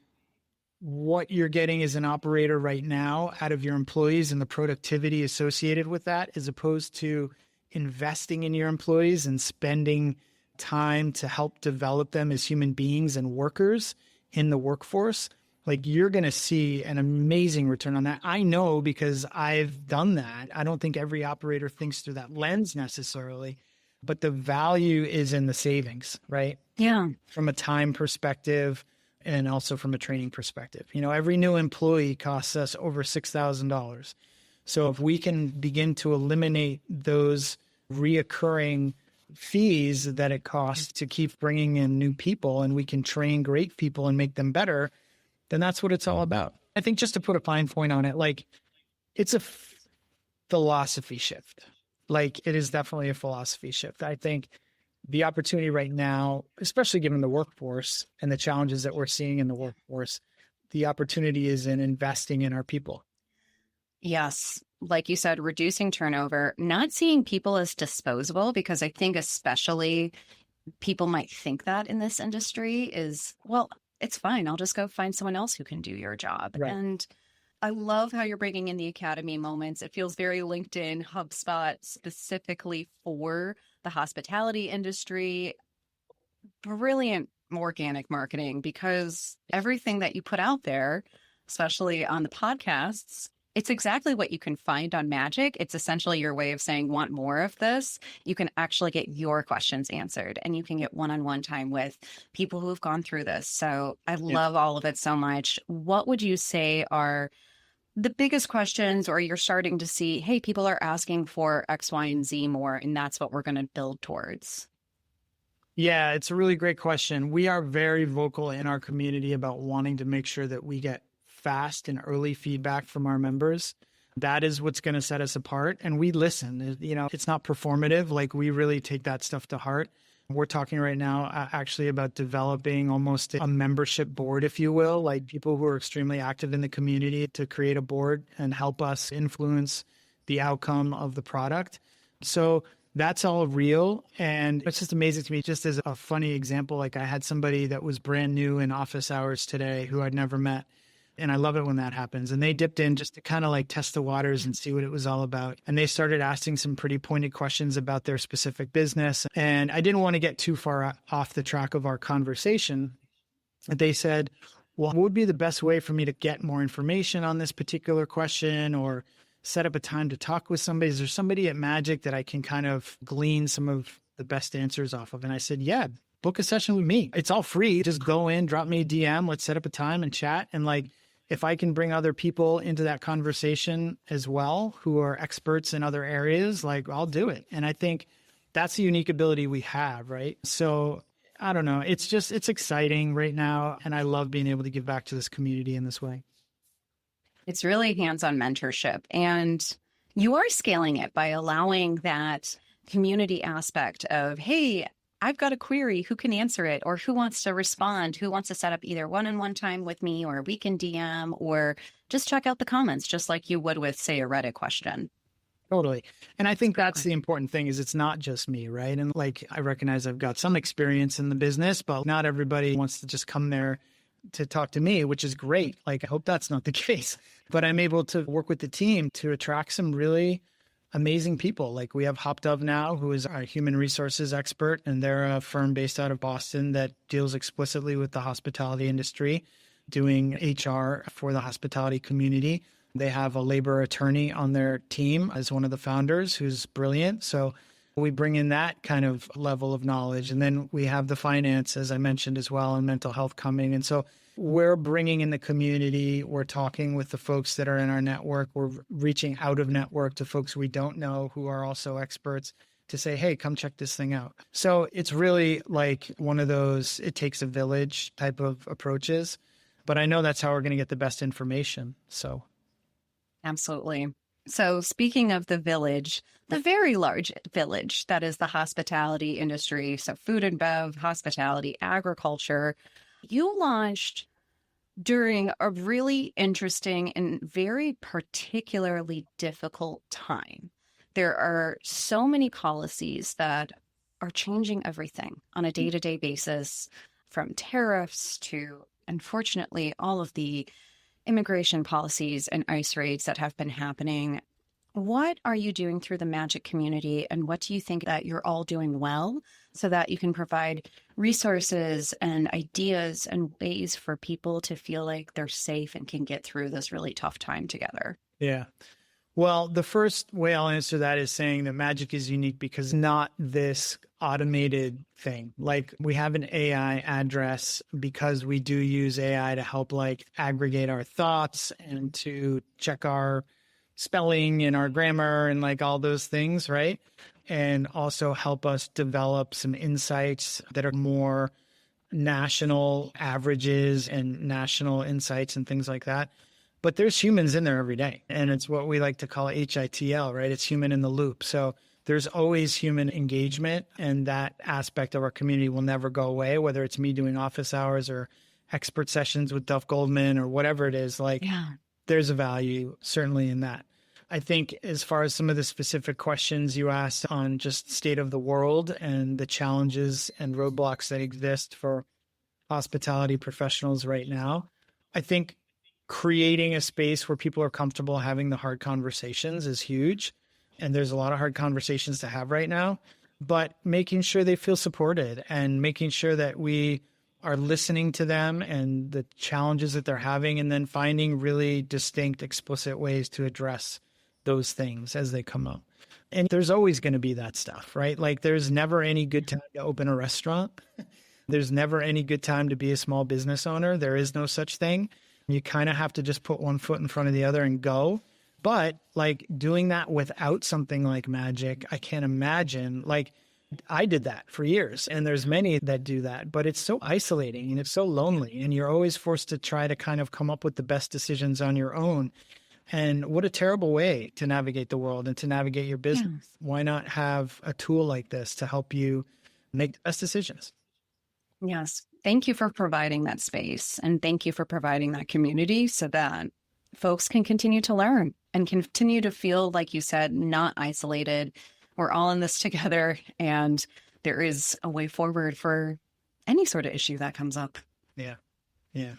what you're getting as an operator right now out of your employees and the productivity associated with that, as opposed to investing in your employees and spending time to help develop them as human beings and workers in the workforce, like you're going to see an amazing return on that. I know because I've done that. I don't think every operator thinks through that lens necessarily, but the value is in the savings, right? Yeah. From a time perspective and also from a training perspective. Every new employee costs us over $6,000. So if we can begin to eliminate those reoccurring fees that it costs to keep bringing in new people, and we can train great people and make them better, then that's what it's all about. I think just to put a fine point on it, like it's a philosophy shift. Like it is definitely a philosophy shift. I think the opportunity right now, especially given the workforce and the challenges that we're seeing in the workforce, the opportunity is in investing in our people. Yes. Like you said, reducing turnover, not seeing people as disposable, because I think especially people might think that in this industry is, well, it's fine. I'll just go find someone else who can do your job. Right. And I love how you're bringing in the academy moments. It feels very LinkedIn, HubSpot, specifically for the hospitality industry. Brilliant organic marketing, because everything that you put out there, especially on the podcasts, it's exactly what you can find on MAJC. It's essentially your way of saying, want more of this. You can actually get your questions answered, and you can get one-on-one time with people who have gone through this. So I love all of it so much. What would you say are the biggest questions, or you're starting to see, hey, people are asking for X, Y, and Z more, and that's what we're going to build towards? Yeah, it's a really great question. We are very vocal in our community about wanting to make sure that we get fast and early feedback from our members. That is what's going to set us apart. And we listen. It's not performative. Like we really take that stuff to heart. We're talking right now actually about developing almost a membership board, if you will, like people who are extremely active in the community to create a board and help us influence the outcome of the product. So that's all real. And it's just amazing to me. Just as a funny example, like I had somebody that was brand new in office hours today who I'd never met. And I love it when that happens. And they dipped in just to kind of like test the waters and see what it was all about. And they started asking some pretty pointed questions about their specific business. And I didn't want to get too far off the track of our conversation. They said, well, what would be the best way for me to get more information on this particular question, or set up a time to talk with somebody? Is there somebody at MAJC that I can kind of glean some of the best answers off of? And I said, yeah, book a session with me. It's all free. Just go in, drop me a DM. Let's set up a time and chat. And like, if I can bring other people into that conversation as well, who are experts in other areas, like I'll do it. And I think that's a unique ability we have, right? So I don't know. It's exciting right now. And I love being able to give back to this community in this way. It's really hands-on mentorship. And you are scaling it by allowing that community aspect of, hey, I've got a query, who can answer it, or who wants to respond, who wants to set up either one-on-one time with me, or we can DM, or just check out the comments, just like you would with, say, a Reddit question. Totally. And I think that's the important thing is it's not just me, right? And like, I recognize I've got some experience in the business, but not everybody wants to just come there to talk to me, which is great. Like, I hope that's not the case, but I'm able to work with the team to attract some really amazing people. Like we have HopDove now, who is our human resources expert, and they're a firm based out of Boston that deals explicitly with the hospitality industry, doing HR for the hospitality community. They have a labor attorney on their team as one of the founders who's brilliant. So we bring in that kind of level of knowledge. And then we have the finance, as I mentioned as well, and mental health coming. And so we're bringing in the community. We're talking with the folks that are in our network. We're reaching out of network to folks we don't know who are also experts to say, hey, come check this thing out. So it's really like one of those, it takes a village type of approaches. But I know that's how we're going to get the best information. So. Absolutely. So speaking of the village, the very large village that is the hospitality industry, so food and bev, hospitality, agriculture, you launched during a really interesting and very particularly difficult time. There are so many policies that are changing everything on a day-to-day basis, from tariffs to, unfortunately, all of the immigration policies and ICE raids that have been happening. What are you doing through the MAJC community, and what do you think that you're all doing well so that you can provide resources and ideas and ways for people to feel like they're safe and can get through this really tough time together? Yeah. Well, the first way I'll answer that is saying that MAJC is unique because not this automated thing. Like we have an AI address because we do use AI to help like aggregate our thoughts and to check our spelling and our grammar and like all those things, right? And also help us develop some insights that are more national averages and national insights and things like that. But there's humans in there every day. And it's what we like to call HITL, right? It's human in the loop. So there's always human engagement, and that aspect of our community will never go away, whether it's me doing office hours or expert sessions with Duff Goldman or whatever it is. Like, there's a value certainly in that. I think as far as some of the specific questions you asked on just state of the world and the challenges and roadblocks that exist for hospitality professionals right now, I think creating a space where people are comfortable having the hard conversations is huge. And there's a lot of hard conversations to have right now, but making sure they feel supported and making sure that we are listening to them and the challenges that they're having, and then finding really distinct, explicit ways to address those things as they come up. And there's always going to be that stuff, right? Like there's never any good time to open a restaurant. There's never any good time to be a small business owner. There is no such thing. You kind of have to just put one foot in front of the other and go. But like doing that without something like MAJC, I can't imagine. Like I did that for years, and there's many that do that, but it's so isolating and it's so lonely, and you're always forced to try to kind of come up with the best decisions on your own. And what a terrible way to navigate the world and to navigate your business. Yes. Why not have a tool like this to help you make the best decisions? Yes. Thank you for providing that space, and thank you for providing that community so that folks can continue to learn and continue to feel, like you said, not isolated. We're all in this together, and there is a way forward for any sort of issue that comes up. Yeah. Yeah.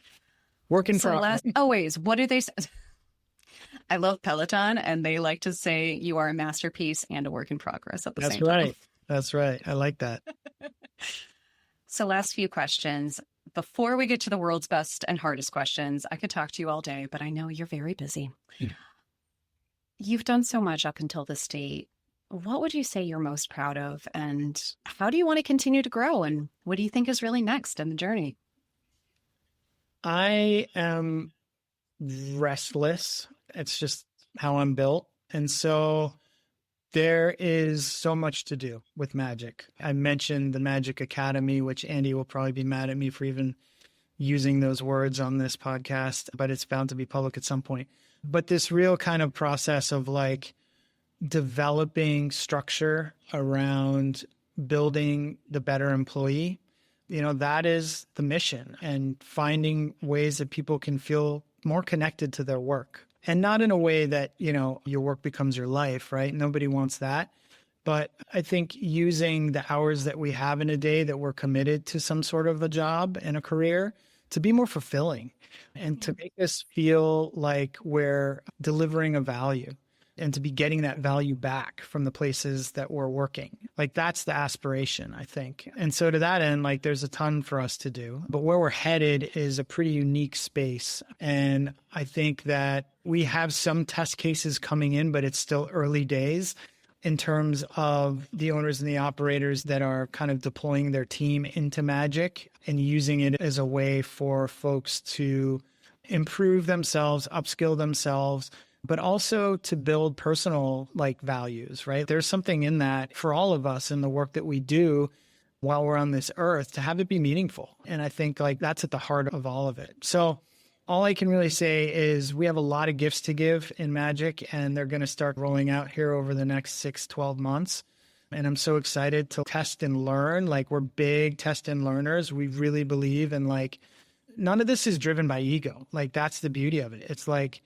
Working for always. What do they say? I love Peloton, and they like to say you are a masterpiece and a work in progress at the same time. That's right. I like that. So last few questions. Before we get to the world's best and hardest questions, I could talk to you all day, but I know you're very busy. Yeah. You've done so much up until this date. what would you say you're most proud of, and how do you want to continue to grow, and what do you think is really next in the journey? I am restless. It's just how I'm built. And so there is so much to do with magic. I mentioned the Magic Academy, which Andy will probably be mad at me for even using those words on this podcast, but it's bound to be public at some point. But this real kind of process of like developing structure around building the better employee, that is the mission, and finding ways that people can feel more connected to their work. And not in a way that, your work becomes your life, right? Nobody wants that. But I think using the hours that we have in a day that we're committed to some sort of a job and a career to be more fulfilling and to make us feel like we're delivering a value and to be getting that value back from the places that we're working. Like that's the aspiration, I think. And so to that end, like there's a ton for us to do, but where we're headed is a pretty unique space. And I think that we have some test cases coming in, but it's still early days in terms of the owners and the operators that are kind of deploying their team into Magic and using it as a way for folks to improve themselves, upskill themselves, but also to build personal like values, right? There's something in that for all of us in the work that we do while we're on this earth to have it be meaningful. And I think like that's at the heart of all of it. So all I can really say is we have a lot of gifts to give in Magic, and they're going to start rolling out here over the next 6-12 months. And I'm so excited to test and learn. Like we're big test and learners. We really believe in like, none of this is driven by ego. Like that's the beauty of it. It's like,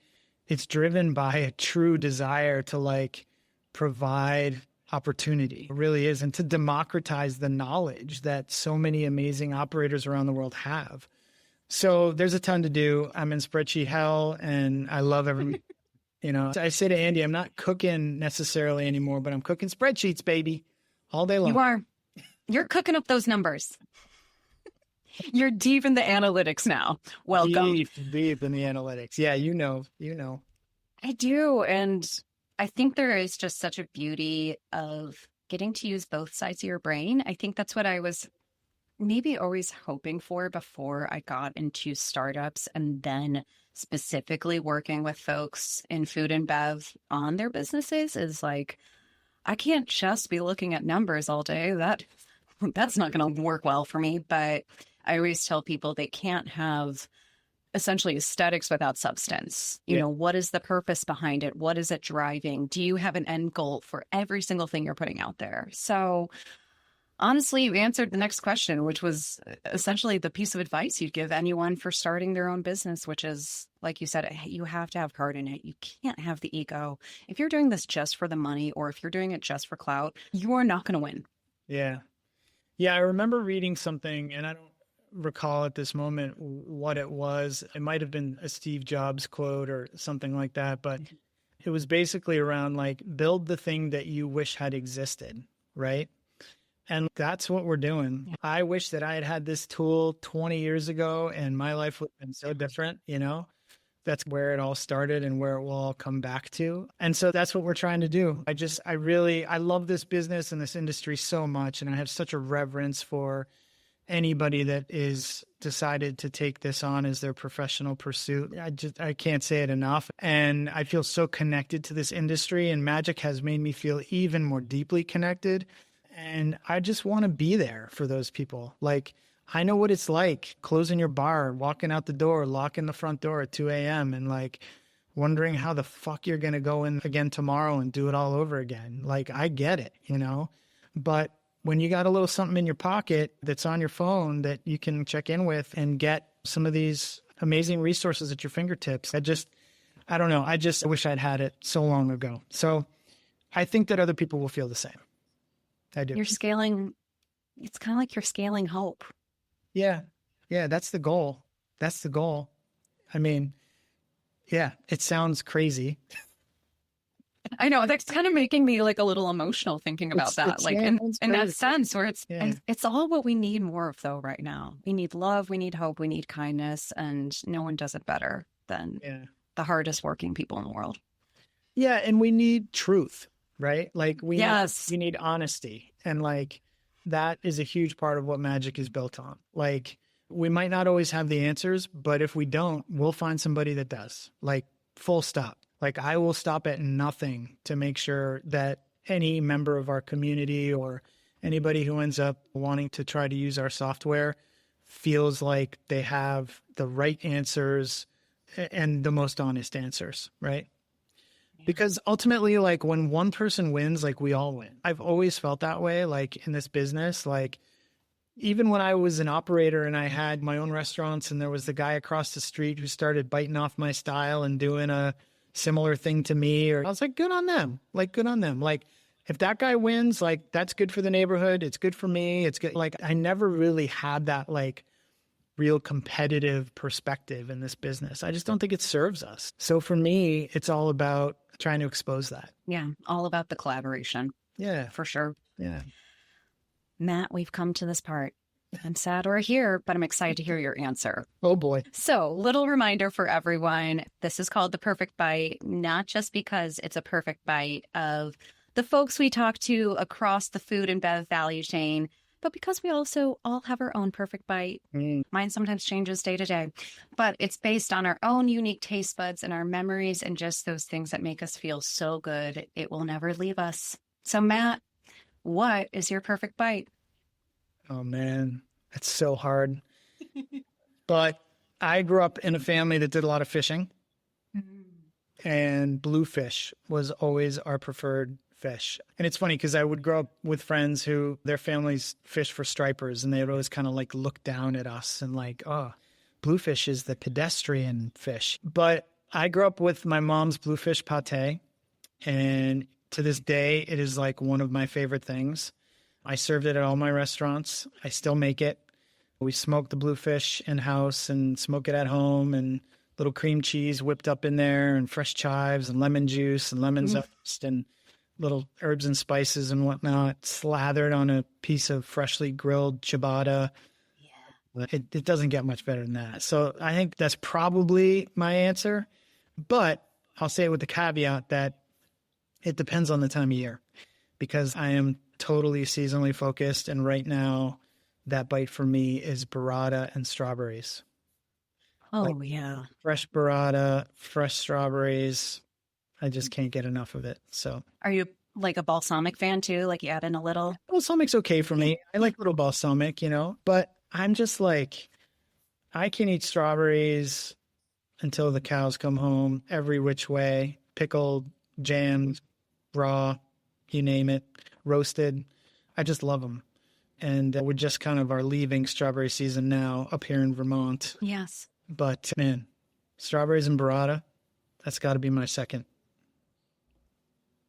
it's driven by a true desire to like provide opportunity. It really is. And to democratize the knowledge that so many amazing operators around the world have. So there's a ton to do. I'm in spreadsheet hell and I love every, I say to Andy, I'm not cooking necessarily anymore, but I'm cooking spreadsheets, baby, all day long. You are. You're cooking up those numbers. You're deep in the analytics now. Welcome. Deep in the analytics. Yeah, you know. I do. And I think there is just such a beauty of getting to use both sides of your brain. I think that's what I was maybe always hoping for before I got into startups, and then specifically working with folks in food and bev on their businesses is like, I can't just be looking at numbers all day. That's not going to work well for me. But I always tell people they can't have essentially aesthetics without substance. You know, what is the purpose behind it? What is it driving? Do you have an end goal for every single thing you're putting out there? So honestly, you answered the next question, which was essentially the piece of advice you'd give anyone for starting their own business, which is, like you said, you have to have heart in it. You can't have the ego. If you're doing this just for the money, or if you're doing it just for clout, you are not going to win. Yeah. Yeah. I remember reading something, and I don't recall at this moment what it was. It might have been a Steve Jobs quote or something like that, but it was basically around like, build the thing that you wish had existed, right? And that's what we're doing. I wish that I had had this tool 20 years ago and my life would have been so different, That's where it all started and where it will all come back to. And so that's what we're trying to do. I love this business and this industry so much. And I have such a reverence for anybody that is decided to take this on as their professional pursuit. I can't say it enough. And I feel so connected to this industry, and Magic has made me feel even more deeply connected. And I just want to be there for those people. Like, I know what it's like closing your bar, walking out the door, locking the front door at 2 a.m. and like wondering how the fuck you're going to go in again tomorrow and do it all over again. Like, I get it, but when you got a little something in your pocket that's on your phone that you can check in with and get some of these amazing resources at your fingertips, I don't know. I wish I'd had it so long ago. So I think that other people will feel the same. I do. You're scaling. It's kind of like you're scaling hope. Yeah. Yeah. That's the goal. I mean, yeah, it sounds crazy. I know, that's kind of making me like a little emotional thinking about that. Like in that sense where it's all what we need more of though right now. We need love, we need hope, we need kindness, and no one does it better than the hardest working people in the world. Yeah. And we need truth. right? Like Yes. we need honesty. And like that is a huge part of what magic is built on. Like we might not always have the answers, but if we don't, we'll find somebody that does. Like full stop. Like I will stop at nothing to make sure that any member of our community or anybody who ends up wanting to try to use our software feels like they have the right answers and the most honest answers, right? Because ultimately, like when one person wins, like we all win. I've always felt that way, like in this business, like even when I was an operator and I had my own restaurants and there was the guy across the street who started biting off my style and doing a similar thing to me, or I was like, good on them. Like, good on them. Like, if that guy wins, like, that's good for the neighborhood. It's good for me. It's good. Like, I never really had that, like, real competitive perspective in this business. I just don't think it serves us. So for me, it's all about trying to expose that. Yeah. All about the collaboration. Yeah. For sure. Yeah. Matt, we've come to this part. I'm sad we're here, but I'm excited to hear your answer. Oh boy. So, little reminder for everyone. This is called the perfect bite, not just because it's a perfect bite of the folks we talk to across the food and bev value chain, but because we also all have our own perfect bite. Mine sometimes changes day to day, but it's based on our own unique taste buds and our memories and just those things that make us feel so good. It will never leave us. So, Matt, what is your perfect bite? Oh man, it's so hard. But I grew up in a family that did a lot of fishing, and bluefish was always our preferred fish. And it's funny because I would grow up with friends who their families fish for stripers, and they would always kind of like look down at us and like, oh, bluefish is the pedestrian fish. But I grew up with my mom's bluefish pate, and to this day, it is like one of my favorite things. I served it at all my restaurants. I still make it. We smoke the bluefish in-house and smoke it at home, and little cream cheese whipped up in there and fresh chives and lemon juice and lemon zest and little herbs and spices and whatnot slathered on a piece of freshly grilled ciabatta. Yeah. It doesn't get much better than that. So I think that's probably my answer. But I'll say it with the caveat that it depends on the time of year, because I am totally seasonally focused. And right now, that bite for me is burrata and strawberries. Oh, like, yeah. Fresh burrata, fresh strawberries. I just can't get enough of it. So, are you like a balsamic fan too? Like you add in a little? Balsamic's okay for me. I like little balsamic, but I'm just like, I can eat strawberries until the cows come home every which way, pickled, jammed, raw, you name it, roasted. I just love them. And we just kind of are leaving strawberry season now up here in Vermont. Yes. But man, strawberries and burrata, that's got to be my second.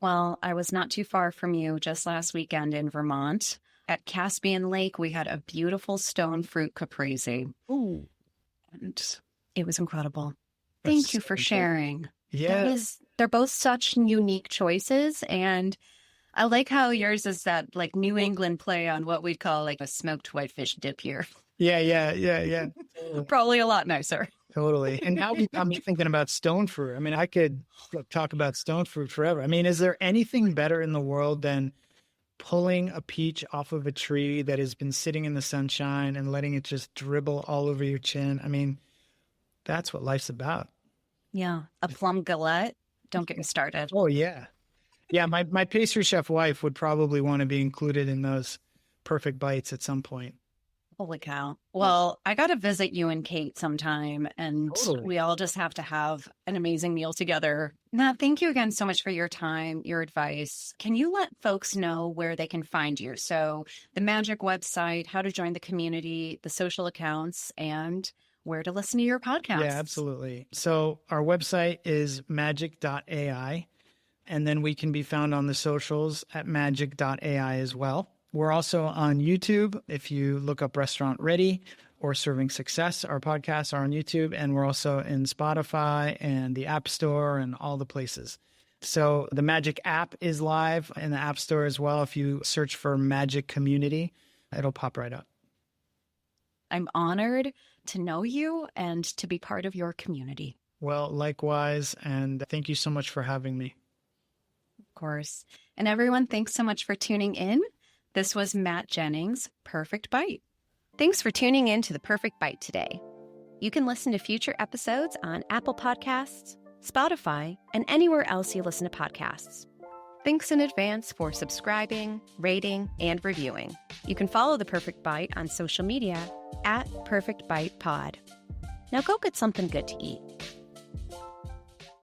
Well, I was not too far from you just last weekend in Vermont. At Caspian Lake, we had a beautiful stone fruit caprese. Ooh. And it was incredible. Thank you for sharing. Yeah. They're both such unique choices. And I like how yours is that like New England play on what we'd call like a smoked whitefish dip here. Yeah. Probably a lot nicer. Totally. And now I'm thinking about stone fruit. I mean, I could talk about stone fruit forever. I mean, is there anything better in the world than pulling a peach off of a tree that has been sitting in the sunshine and letting it just dribble all over your chin? I mean, that's what life's about. Yeah. A plum galette. Don't get me started. Oh, yeah. Yeah, my pastry chef wife would probably want to be included in those perfect bites at some point. Holy cow. Well, I got to visit you and Kate sometime, and we all just have to have an amazing meal together. Matt, thank you again so much for your time, your advice. Can you let folks know where they can find you? So the Magic website, how to join the community, the social accounts, and where to listen to your podcast. Yeah, absolutely. So our website is MAJC.ai, and then we can be found on the socials at MAJC.ai as well. We're also on YouTube. If you look up Restaurant Ready or Serving Success, our podcasts are on YouTube. And we're also in Spotify and the App Store and all the places. So the Magic app is live in the App Store as well. If you search for Magic Community, it'll pop right up. I'm honored to know you and to be part of your community. Well, likewise. And thank you so much for having me. Of course. And everyone, thanks so much for tuning in. This was Matt Jennings, Perfect Bite. Thanks for tuning in to The Perfect Bite today. You can listen to future episodes on Apple Podcasts, Spotify, and anywhere else you listen to podcasts. Thanks in advance for subscribing, rating, and reviewing. You can follow The Perfect Bite on social media @PerfectBitePod. Now go get something good to eat.